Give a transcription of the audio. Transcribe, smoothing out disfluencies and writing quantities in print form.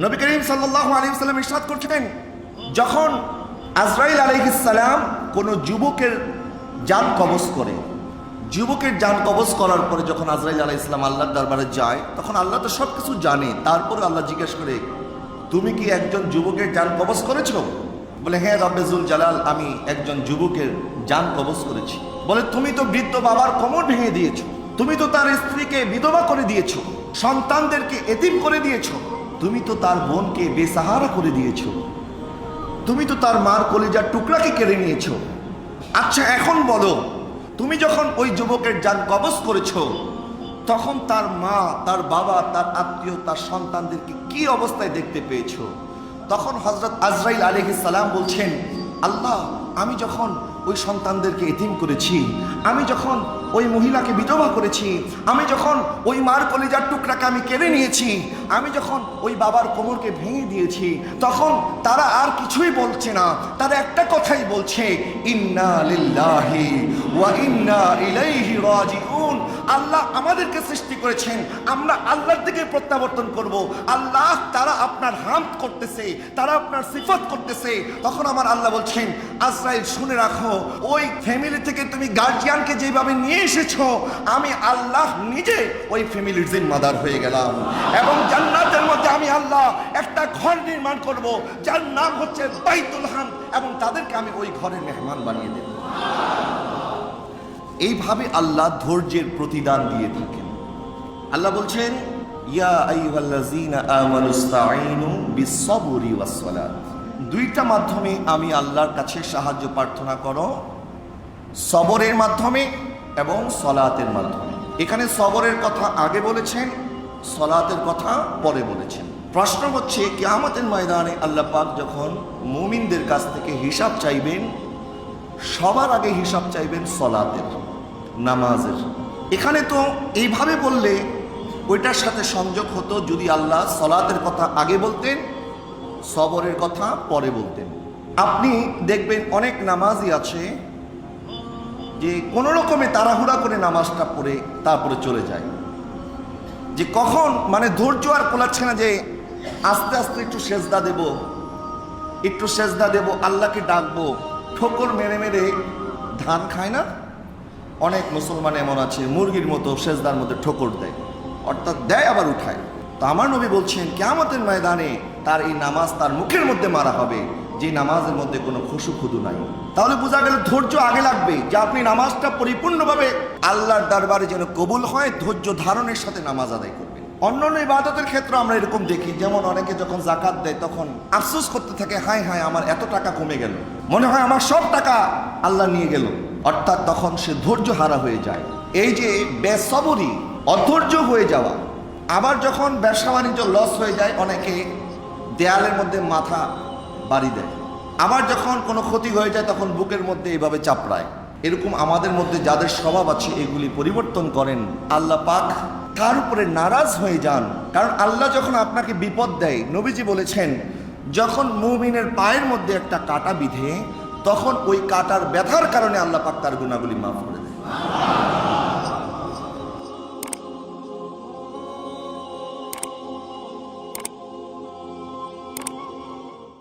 নবী করিম সাল্লাল্লাহু আলাইহি ওয়াসাল্লাম ইরশাদ করছেন, যখন আজরাইল আলাইহিস সালাম কোনো যুবকের জান কবজ করে, যুবকের জান কবজ করার পরে যখন আজরাইল আলাইহিস সালাম আল্লাহর দরবারে যায়, তখন আল্লাহ তো সব কিছু জানে। তারপরে আল্লাহ জিজ্ঞেস করে, তুমি কি একজন যুবকের জান কবজ করেছো? বলে, হ্যাঁ রব্বে জুল জালাল, আমি একজন যুবকের জান কবজ করেছি। বলে, তুমি তো বৃদ্ধ বাবার কোমর ভেঙে দিয়েছো, তুমি তো তার স্ত্রীকে বিধবা করে দিয়েছো, সন্তানদেরকে এতিম করে দিয়েছো, তুমি তো তার বোনকে বেসাহারা করে দিয়েছো, তুমি তো তার মার কলিজার টুকরাকে কেড়ে নিয়েছো। আচ্ছা এখন বলো, তুমি যখন ওই যুবকের জান কবজ করেছো, তখন তার মা, তার বাবা, তার আত্মীয়, তার সন্তানদেরকে কি অবস্থায় দেখতে পেয়েছো? তখন হযরত আজরাইল আলাইহিস সালাম বলছেন, আল্লাহ, আমি যখন ওই সন্তানদেরকে এতিম করেছি, আমি যখন ওই মহিলাকে বিধবা করেছি, আমি যখন ওই মার কলিজার টুকরাকে আমি কেড়ে নিয়েছি, আমি যখন ওই বাবার কোমরকে ভেঙে দিয়েছি, তখন তারা আর কিছুই বলছে না, তারা একটা কথাই বলছে, ইন্না লিল্লাহি ওয়া ইন্না ইলাইহি রাজিউন। আল্লাহ আমাদেরকে সৃষ্টি করেছেন, আমরা আল্লাহর দিকে প্রত্যাবর্তন করব। আল্লাহ, তারা আপনার হামদ করতেছে, তারা আপনার সিফত করতেছে। তখন আমার আল্লাহ বলছেন, আজরাইল শুনে রাখো, ওই ফ্যামিলি থেকে তুমি গার্জিয়ানকে যেভাবে নিয়ে এসেছো, আমি আল্লাহ নিজে ওই ফ্যামিলির জিম্মাদার হয়ে গেলাম, এবং জান্নাতের মধ্যে আমি আল্লাহ একটা ঘর নির্মাণ করব, যার নাম হচ্ছে বাইতুল হামদ, এবং তাদেরকে আমি ওই ঘরের মেহমান বানিয়ে দেব। এইভাবে আল্লাহ ধৈর্যের প্রতিদান দিয়ে থাকেন। আল্লাহ বলছেন, ইয়া আইয়ুহাল্লাযীনা আমানুস্তাঈনু বিস-সাবরি ওয়াস-সালাত। দুইটা মাধ্যমে আমি আল্লাহর কাছে সাহায্য প্রার্থনা করো, সবরের মাধ্যমে এবং সলাতের মাধ্যমে। এখানে সবরের কথা আগে বলেছেন, সলাতের কথা পরে বলেছেন। প্রশ্ন হচ্ছে, কিয়ামতের ময়দানে আল্লাহ পাক যখন মুমিনদের কাছ থেকে হিসাব চাইবেন, সবার আগে হিসাব চাইবেন সলাতের, নামাজের। এখানে তো এইভাবে বললে ওইটার সাথে সংযোগ হতো যদি আল্লাহ সলাতের কথা আগে বলতেন, সবরের কথা পরে বলতেন। আপনি দেখবেন অনেক নামাজি আছে যে কোনো রকমে তাড়াহুড়া করে নামাজটা পড়ে তারপরে চলে যায়, যে কখন মানে ধৈর্য আর কোলাচ্ছে না, যে আস্তে আস্তে একটু সেজদা দেব, একটু সেজদা দেব, আল্লাহকে ডাকবো। ঠোকর মেরে মেরে ধান খায় না? অনেক মুসলমান এমন আছে মুরগির মতো সেজদার মধ্যে ঠোকর দেয়, অর্থাৎ দেয় আবার উঠায়। তো আমার নবী বলছেন, কিয়ামতের ময়দানে তার এই নামাজ তার মুখের মধ্যে মারা হবে, যে নামাজের মধ্যে কোনো খুশু খুদু নাই। তাহলে বোঝা গেল ধৈর্য আগে লাগবে, যে আপনি নামাজটা পরিপূর্ণভাবে আল্লাহর দরবারে যেন কবুল হয়, ধৈর্য ধারণের সাথে নামাজ আদায় করবেন। অন্যান্য ইবাদতের ক্ষেত্রে আমরা এরকম দেখি, যেমন অনেকে যখন যাকাত দেয় তখন আফসোস করতে থাকে, হায় হায় আমার এত টাকা কমে গেল, মনে হয় আমার সব টাকা আল্লাহ নিয়ে গেল, অর্থাৎ তখন সে ধৈর্য হারা হয়ে যায়। এই যে বেসবরি, অধৈর্য হয়ে যাওয়া। আবার যখন ব্যবসা বাণিজ্য লস হয়ে যায়, অনেকে দেয়ালের মধ্যে মাথা বাড়ি দেয়। আবার যখন কোনো ক্ষতি হয়ে যায় তখন বুকের মধ্যে এইভাবে চাপড়ায়। এরকম আমাদের মধ্যে যাদের স্বভাব আছে, এগুলি পরিবর্তন করেন। আল্লাহ পাক তার উপরে নারাজ হয়ে যান, কারণ আল্লাহ যখন আপনাকে বিপদ দেয়, নবীজি বলেছেন, যখন মুমিনের পায়ের মধ্যে একটা কাঁটা বিঁধে, তখন ওই কাঁটার ব্যথার কারণে আল্লাহ পাক তার গুনাহগুলি মাফ করে দেয়।